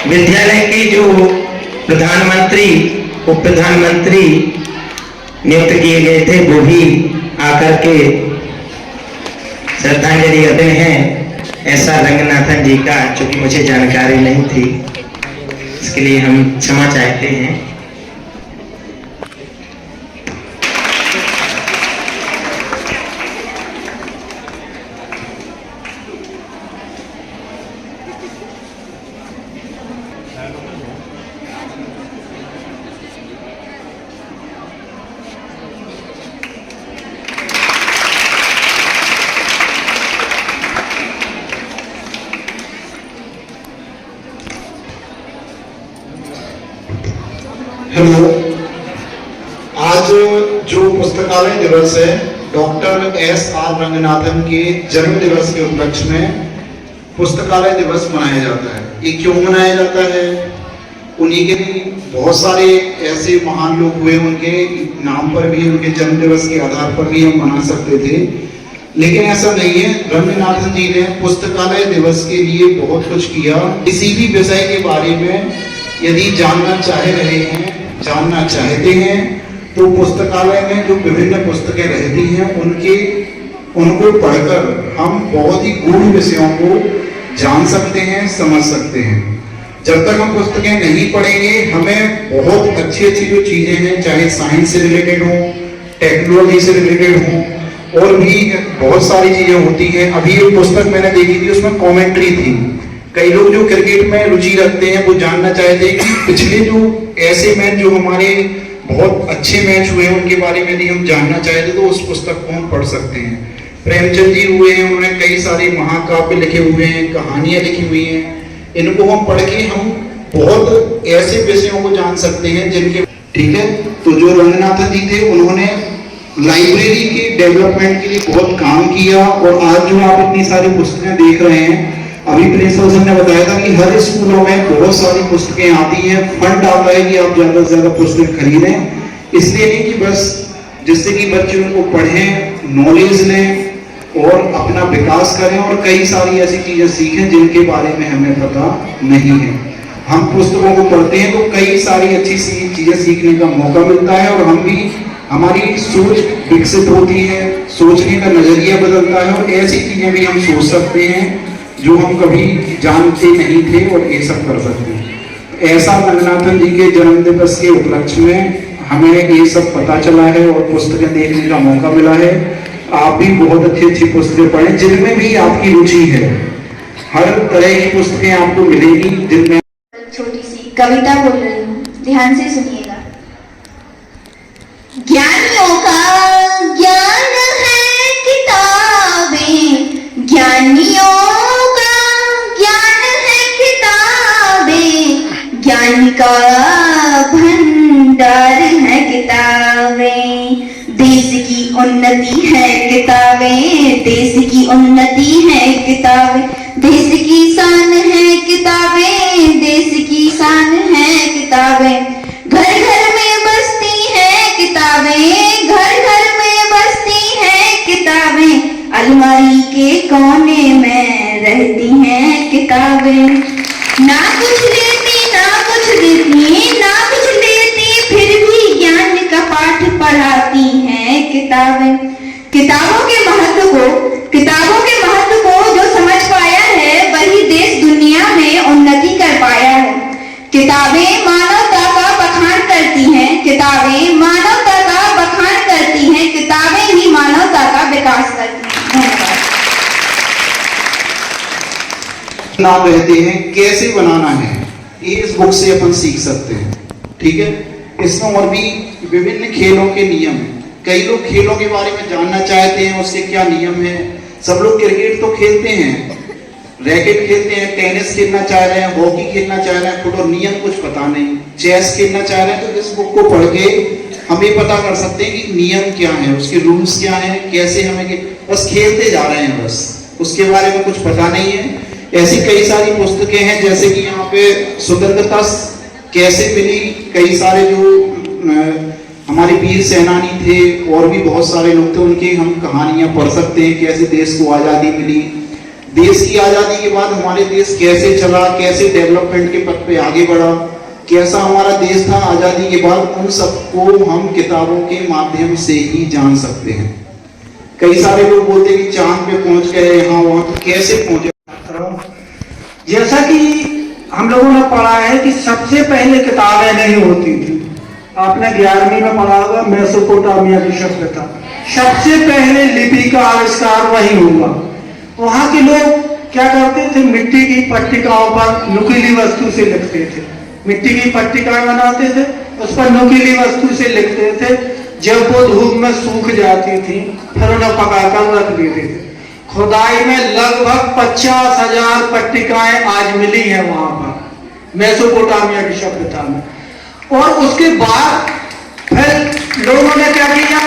विद्यालय के जो प्रधानमंत्री उप प्रधानमंत्री नियुक्त किए गए थे वो भी आकर के श्रद्धांजलि अर्पित हैं। ऐसा रंगनाथन जी का, चूंकि मुझे जानकारी नहीं थी, इसके लिए हम क्षमा चाहते हैं। हेलो, आज जो पुस्तकालय दिवस है डॉक्टर एस.आर. रंगनाथन के जन्म दिवस के उपलक्ष्य में पुस्तकालय दिवस मनाया जाता है। ये क्यों मनाया जाता है? उन्हीं के बहुत सारे ऐसे महान लोग हुए, उनके नाम पर भी, उनके जन्म दिवस के आधार पर भी हम मना सकते थे, लेकिन ऐसा नहीं है। रंगनाथन जी ने पुस्तकालय दिवस के लिए बहुत कुछ किया। किसी भी विषय के बारे में यदि जानना चाहते हैं तो पुस्तकालय में जो विभिन्न पुस्तकें रहती हैं उनको पढ़कर हम बहुत ही गूढ़ विषयों को जान सकते हैं, समझ सकते हैं। जब तक हम पुस्तकें नहीं पढ़ेंगे, हमें बहुत अच्छी जो चीजें हैं, चाहे साइंस से रिलेटेड हो, टेक्नोलॉजी से रिलेटेड हो, और भी बहुत सारी चीजें होती हैं। अभी एक पुस्तक मैंने देखी थी, उसमें कॉमेंट्री थी। कई लोग जो क्रिकेट में रुचि रखते हैं वो जानना चाहते हैं कि पिछले जो ऐसे मैच जो हमारे बहुत अच्छे मैच हुए उनके बारे में यदि हम जानना चाहते तो उस पुस्तक को हम पढ़ सकते हैं। प्रेमचंद जी हुए हैं, उन्होंने कई सारे महाकाव्य लिखे हुए हैं, कहानियां लिखी हुई हैं। इनको हम पढ़ के हम बहुत ऐसे विषयों को जान सकते हैं जिनके, ठीक है। तो जो रंगनाथन जी थे उन्होंने लाइब्रेरी के डेवलपमेंट के लिए बहुत काम किया, और आज जो आप इतनी सारी पुस्तकें देख रहे हैं, अभी प्रिंसिपल सर ने बताया था कि हर स्कूलों में बहुत सारी पुस्तकें आती हैं। फंड आता है कि आप ज्यादा से ज्यादा पुस्तक खरीदें, इसलिए नहीं कि बस जिससे कि बच्चे उनको पढ़ें, नॉलेज लें और अपना विकास करें, और कई सारी ऐसी चीजें सीखें जिनके बारे में हमें पता नहीं है। हम पुस्तकों को पढ़ते हैं तो कई सारी अच्छी चीजें सीखने का मौका मिलता है, और हम भी, हमारी सोच विकसित होती है, सोचने का नजरिया बदलता है, और ऐसी चीजें भी हम सोच सकते हैं जो हम कभी जानते नहीं थे, और ये सब कर सकते हैं। ऐसा रंगनाथन जी के जन्म दिवस के उपलक्ष्य में हमें ये सब पता चला है और पुस्तकें देखने का मौका मिला है। आप भी बहुत अच्छी पुस्तकें पढ़ें जिनमें भी आपकी रुचि है। हर तरह की पुस्तकें आपको मिलेगी जिनमें। छोटी सी कविता बोल रही हूँ, ध्यान से सुनिएगा। ज्ञानियों का ज्ञान है किताबें, ज्ञानियों ज्ञान का भंडार है किताबें। देश की उन्नति है किताबें, देश की उन्नति है किताबें, देश की शान है किताबें, देश की शान है किताबें। घर घर में बसती है किताबें, घर घर में बसती है किताबें, अलमारी के कोने में रहती हैं किताबें। ना कुछ लेती ना कुछ देती, ना कुछ लेती, फिर भी ज्ञान का पाठ पढ़ाती हैं किताबें। किताबों के महत्व को जो समझ पाया है वही देश दुनिया में उन्नति कर पाया है। किताबें मानवता का बखान करती हैं, किताबें मानवता का बखान करती हैं, किताबें ही मानवता का विकास करती हैं। नाम रहते हैं, कैसे बनाना है, ये इस बुक से अपन सीख सकते हैं, ठीक है। इसमें और भी विभिन्न खेलों के नियम, कई लोग खेलों के बारे में जानना चाहते हैं, उसके क्या नियम है। सब लोग क्रिकेट तो खेलते हैं, रैकेट खेलते हैं, टेनिस खेलना चाह रहे हैं, हॉकी खेलना चाह रहे हैं, फुटबॉल, नियम कुछ पता नहीं, चेस खेलना चाह रहे हैं। तो इस बुक को पढ़ के हम ये पता कर सकते हैं कि नियम क्या है, उसके रूल्स क्या है, कैसे हमें, बस खेलते जा रहे हैं, बस उसके बारे में कुछ पता नहीं है। ऐसी कई सारी पुस्तकें हैं, जैसे कि यहाँ पे स्वतंत्रता कैसे मिली, कई सारे जो हमारे वीर सेनानी थे और भी बहुत सारे लोग थे, उनकी हम कहानियां पढ़ सकते हैं, कैसे देश को आज़ादी मिली। देश की आजादी के बाद हमारे देश कैसे चला, कैसे डेवलपमेंट के पथ पे आगे बढ़ा, कैसा हमारा देश था आजादी के बाद, उन सबको हम किताबों के माध्यम से ही जान सकते हैं। कई सारे लोग बोलते हैं कि चांद पे पहुंच गए, हाँ वहां तो कैसे पहुंचे। जैसा कि हम लोगों ने पढ़ा है कि सबसे पहले किताबें नहीं होती थी। आपने 11वीं में पढ़ा होगा मेसोपोटामिया की सभ्यता, सबसे पहले लिपि का आविष्कार वही हुआ। वहां के लोग क्या करते थे, मिट्टी की पट्टिकाओं पर नुकीली वस्तु से लिखते थे। मिट्टी की पट्टिकाएं बनाते थे, उस पर नुकीली वस्तु से लिखते थे। जब वो धूप में सूख जाती थी फिर उन्हें पकाकर रख देते थे। खुदाई में लगभग 50,000 पट्टिकाएं आज मिली हैं वहां पर मेसोपोटामिया की सभ्यता में। और उसके बाद फिर लोगों ने क्या किया,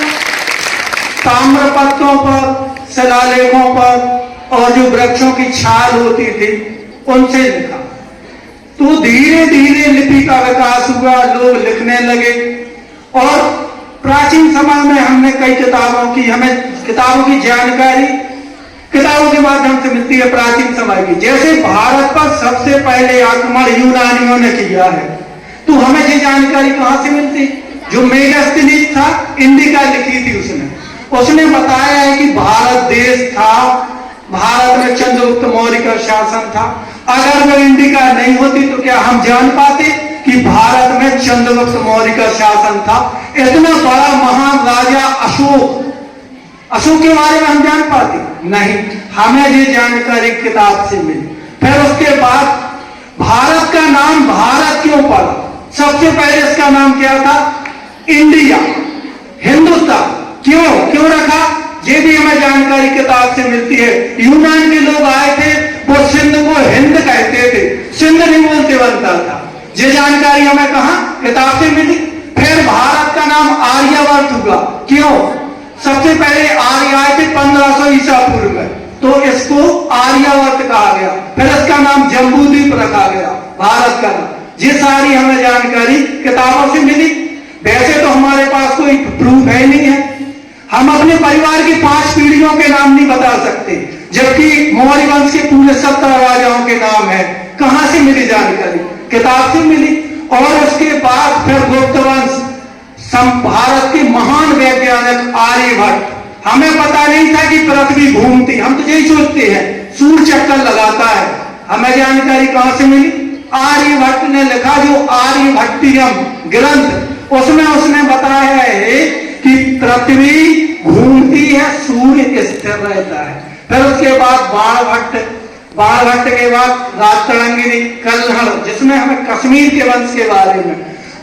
ताम्र पत्रों पर, शिलालेखों पर और जो वृक्षों की छाल होती थी उनसे लिखा। तो धीरे धीरे लिपि का विकास हुआ, लोग लिखने लगे। और प्राचीन समय में हमने कई हमें किताबों की जानकारी किताबों के माध्यम से मिलती है प्राचीन समय की। जैसे भारत पर सबसे पहले आक्रमण यूनानियों ने किया है, तो हमें ये जानकारी कहां से मिलती, जो मेगास्थनीज था, इंडिका लिखी थी उसने बताया है कि भारत देश था, भारत में चंद्रगुप्त मौर्य का शासन था। अगर वो इंडिका नहीं होती तो क्या हम जान पाते कि भारत में चंद्रगुप्त मौर्य का शासन था। इतना बड़ा महान राजा अशोक के बारे में हम जान पाते नहीं, हमें ये जानकारी किताब से मिली। फिर उसके बाद भारत का नाम भारत क्यों पड़ा, सबसे पहले इसका नाम क्या था, इंडिया, हिंदुस्तान। क्यों रखा, ये भी हमें जानकारी किताब से मिलती है। यूनान के लोग आए थे, वो सिंध को हिंद कहते थे, सिंध नहीं बोलते बनता था। ये जानकारी हमें कहां, किताब से मिली। फिर भारत का नाम आर्यवर्त हुआ, क्यों, सबसे पहले आर्य आए थे 1500 ईसा पूर्व में, तो इसको आर्यवर्त कहा गया। फिर इसका नाम जम्बूद्वीप रखा गया, भारत का नाम। ये सारी हमें जानकारी किताबों से मिली। वैसे तो हमारे पास कोई प्रूफ है नहीं है, हम अपने परिवार की 5 पीढ़ियों के नाम नहीं बता सकते, जबकि मौर्य वंश के पूरे 70 राजाओं के नाम है। कहां से मिली जानकारी, किताब से मिली। और उसके बाद फिर गुप्त वंश, भारत के महान वैज्ञानिक आर्यभट्ट, हमें पता नहीं था कि पृथ्वी घूमती, हम तो यही सोचते हैं सूर्य चक्कर लगाता है। हमें जानकारी कहां से मिली, आर्यभट्ट ने लिखा जो आर्यभट्टियम ग्रंथ, उसमें उसने बताया है कि पृथ्वी घूमती है, सूर्य स्थिर रहता है। फिर उसके बाद बाणभट्ट के बाद राजतरंगिनी, कल्हड़, जिसमें हमें कश्मीर के वंश के बारे में,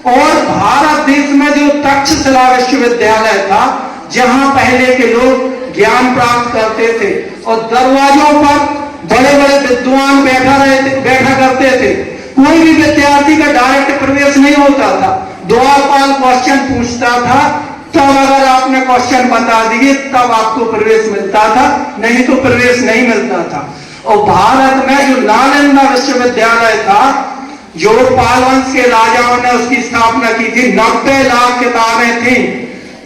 और भारत देश में जो तक्षशिला विश्वविद्यालय था, जहां पहले के लोग ज्ञान प्राप्त करते थे, और दरवाजों पर बड़े बड़े विद्वान बैठा करते थे। कोई भी विद्यार्थी का डायरेक्ट प्रवेश नहीं होता था, द्वारपाल क्वेश्चन पूछता था, तब अगर आपने क्वेश्चन बता दिए तब आपको प्रवेश मिलता था, नहीं तो प्रवेश नहीं मिलता था। और भारत में जो नालंदा विश्वविद्यालय था, जो पाल वंश के राजाओं ने उसकी स्थापना की थी, 90 लाख किताबें थी।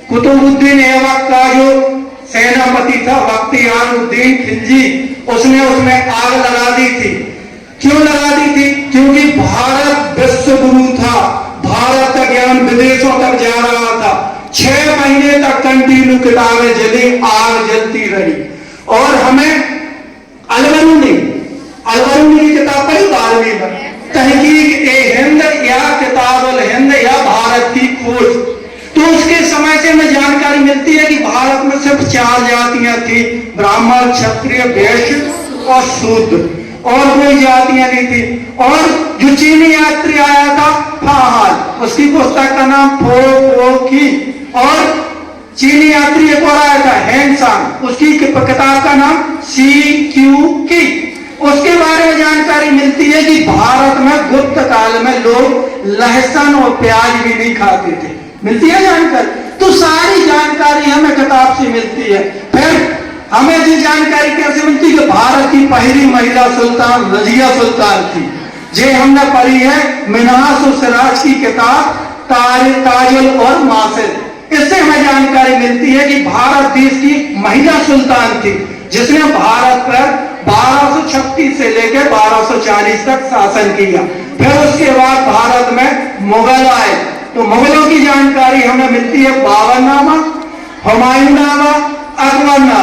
कुतुबुद्दीन ऐबक का जो सेनापति था, बख्तियारुद्दीन खिलजी, उसने उसमें आग लगा दी थी। क्यों लगा दी थी, क्योंकि भारत विश्व गुरु था, भारत का ज्ञान विदेशों तक जा रहा था। 6 महीने तक कंटिन्यू किताबें जली, आग जलती रही। और हमें अलबरूनी की किताब पढ़ी 12वीं में, तहकीक ए हिंद या किताबुल हिंद या भारत की खोज, तो उसके समय से हमें जानकारी मिलती है कि भारत में सिर्फ 4 जातियां थी, ब्राह्मण, क्षत्रिय, वैश्य और शूद्र, और कोई जातियां नहीं थी। और जो चीनी यात्री आया था फाहाल, उसकी पुस्तक का नाम फो की, और चीनी यात्री एक और आया था हैंगसांग, उसकी किताब का नाम CQ की। उसके बारे में जानकारी मिलती है कि भारत में गुप्त काल में लोग लहसुन और प्याज भी नहीं खाते थे, मिलती है जानकारी। तो सारी जानकारी हमें किताब से मिलती है। फिर हमें ये जानकारी कैसे मिलती है कि भारत की पहली महिला सुल्तान रजिया सुल्तान थी, ये हमने पढ़ी है मिन्हाज और सिराज की किताब ताजुल और मासिल। इससे हमें जानकारी मिलती है कि भारत देश की महिला सुल्तान थी, जिसने भारत पर 1236 से लेकर 1240 तक शासन किया। फिर उसके बाद भारत में मुगल आए, तो मुगलों की जानकारी हमें मिलती है बाबरनामा, हुमायूंनामा, अकबरनामा।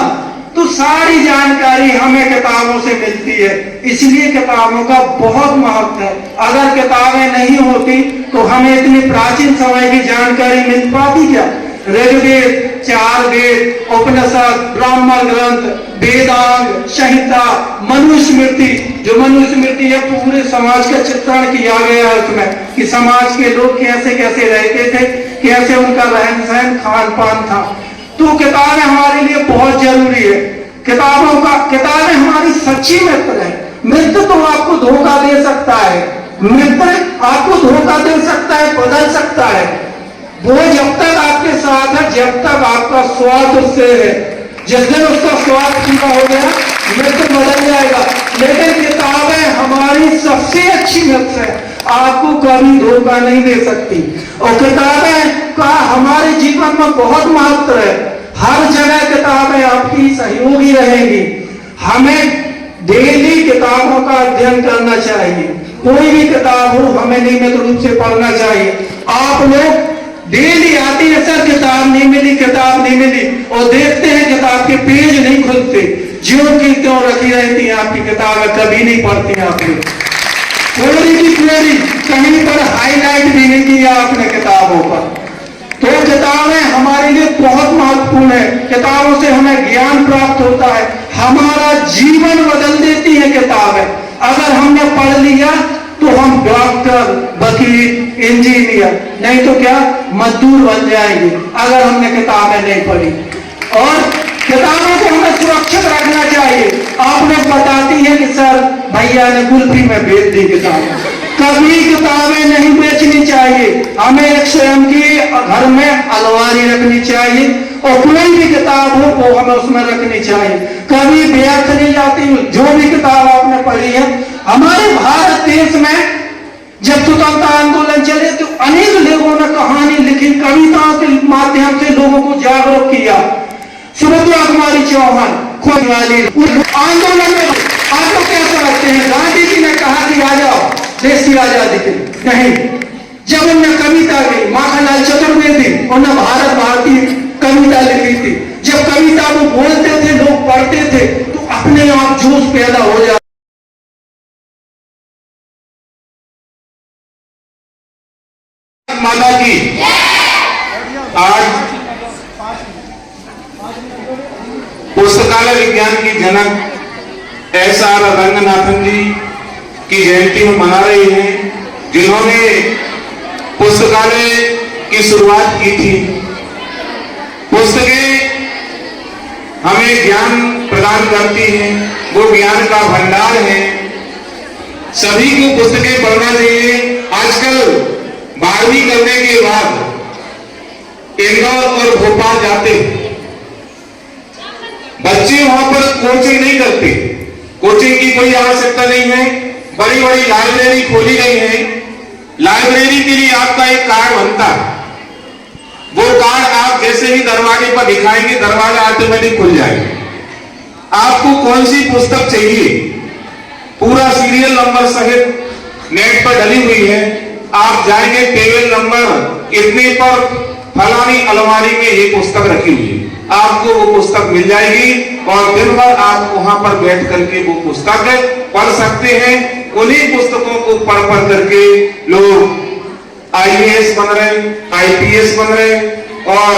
तो सारी जानकारी हमें किताबों से मिलती है, इसलिए किताबों का बहुत महत्व है। अगर किताबें नहीं होती तो हमें इतनी प्राचीन समय की जानकारी मिल पाती क्या? ऋग्वेद, 4 वेद, उपनिषद, ब्राह्मण ग्रंथ, वेदांग, संहिता, मनुस्मृति। जो मनुस्मृति है पूरे समाज का चित्रण किया गया है उसमें, कि समाज के लोग कैसे कैसे रहते थे, कैसे उनका रहन सहन खान पान था। तो किताबें हमारे लिए बहुत जरूरी है। किताबें हमारी सच्ची मित्र है। मित्र तो आपको धोखा दे सकता है, मित्र आपको धोखा दे सकता है, बदल सकता है। वो जब तक आपके साथ है जब तक आपका स्वार्थ उससे है। जिस दिन उसका स्वार्थ पूरा हो गया मित्र बदल जाएगा। लेकिन किताबें हमारी सबसे अच्छी मित्र है, आपको कभी धोखा नहीं दे सकती। और किताबें का हमारे जीवन में बहुत महत्व है। हर जगह किताबें आपकी सहयोगी रहेंगी। हमें डेली किताबों का अध्ययन करना चाहिए। कोई भी किताब हो हमें नियमित रूप से पढ़ना चाहिए। आप लोग डेली आती है सर किताब नहीं मिली, किताब नहीं मिली, और देखते हैं किताब के पेज नहीं खुलते, ज्यों की त्यों रखी रहती है आपकी किताबें, कभी नहीं पढ़ती आप लोग। पूरी की पूरी कहीं पर हाईलाइट भी नहीं किया आपने किताबों पर। तो किताबें हमारे लिए बहुत महत्वपूर्ण है। किताबों से हमें ज्ञान प्राप्त होता है, हमारा जीवन बदल देती है किताबें। अगर हमने पढ़ लिया तो हम डॉक्टर, वकील, इंजीनियर, नहीं तो क्या मजदूर बन जाएंगे अगर हमने किताबें नहीं पढ़ी। और किताबों को हमें सुरक्षित रखना चाहिए। आप लोग बताती हैं कि सर भैया ने कुल्फी में बेच दी किताब। कभी किताबें नहीं बेचनी चाहिए। हमें एक स्वयं की घर में अलमारी रखनी चाहिए, और कोई भी किताब हो वो हमें उसमें रखनी चाहिए, कभी व्यर्थ नहीं जाती। जो भी किताब आपने पढ़ी है, हमारे भारत देश में जब स्वतंत्रता आंदोलन चले तो अनेक लोगों ने कहानी लिखी, कविताओं के माध्यम से लोगों को जागरूक किया। सुभद्रा कुमारी चौहान खोज वाली आंदोलन में आप लोग क्या समझते हैं? गांधी जी ने कहा कि आ जाओ देश की आजादी के लिए, नहीं। जब उन्होंने कविता की, माखनलाल चतुर्वेदी उन्होंने भारत भारती कविता लिखी थी। जब कविता वो बोलते थे, लोग पढ़ते थे, तो अपने आप जोश पैदा हो जाता। माता की आज पुस्तकालय विज्ञान की जनक एस.आर. रंगनाथन जी की जयंती हम मना रहे हैं, जिन्होंने पुस्तकालय की शुरुआत की थी। पुस्तकें हमें ज्ञान प्रदान करती हैं, वो ज्ञान का भंडार है। सभी को पुस्तकें पढ़ना चाहिए। आजकल 12वीं करने के बाद इंदौर और भोपाल जाते बच्चे वहां पर कोचिंग नहीं करते। कोचिंग की कोई आवश्यकता नहीं है। बड़ी बड़ी लाइब्रेरी खोली गई है। लाइब्रेरी के लिए आपका एक कार्ड बनता है। वो कार्ड आप जैसे ही दरवाजे पर दिखाएंगे, दरवाजा ऑटोमेटिक खुल जाएगा। आपको कौन सी पुस्तक चाहिए, पूरा सीरियल नंबर सहित नेट पर डली हुई है। आप जाएंगे टेबल नंबर इतने पर फलानी अलमारी में ये पुस्तक रखी हुई है, आपको वो पुस्तक मिल जाएगी और दिन भर आप वहां पर बैठ करके वो पुस्तक पढ़ सकते हैं। उन्हीं पुस्तकों को पढ़ करके लोग IAS बन रहे, IPS बन रहे और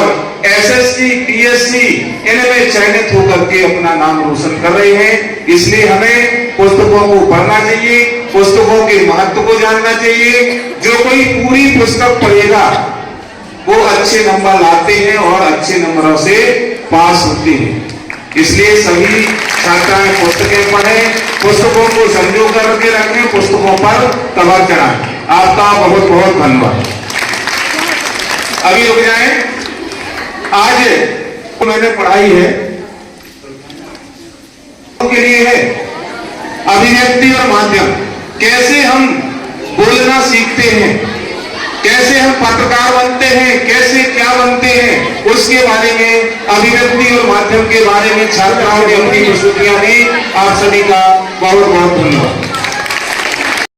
SSC, PSC इनमें चयनित होकर के अपना नाम रोशन कर रहे हैं। इसलिए हमें पुस्तकों को पढ़ना चाहिए, पुस्तकों के महत्व को जानना चाहिए। जो कोई पूरी पुस्तक पढ़ेगा वो अच्छे नंबर लाते हैं और अच्छे नंबरों से पास होते हैं। इसलिए सभी छात्राएं पुस्तकें पढ़ें, पुस्तकों को संजो करके रखें, पुस्तकों पर कवर चढ़ाएं। आपका बहुत बहुत धन्यवाद। अभी रुक जाएं। आज तो मैंने पढ़ाई है के लिए है अभिव्यक्ति और माध्यम। कैसे हम बोलना सीखते हैं, कैसे हम पत्रकार बनते हैं, कैसे क्या बनते हैं, उस उसके बारे में, अभिव्यक्ति और माध्यम के बारे में छात्राओं ने अपनी प्रस्तुतियां दी। आप सभी का बहुत बहुत धन्यवाद।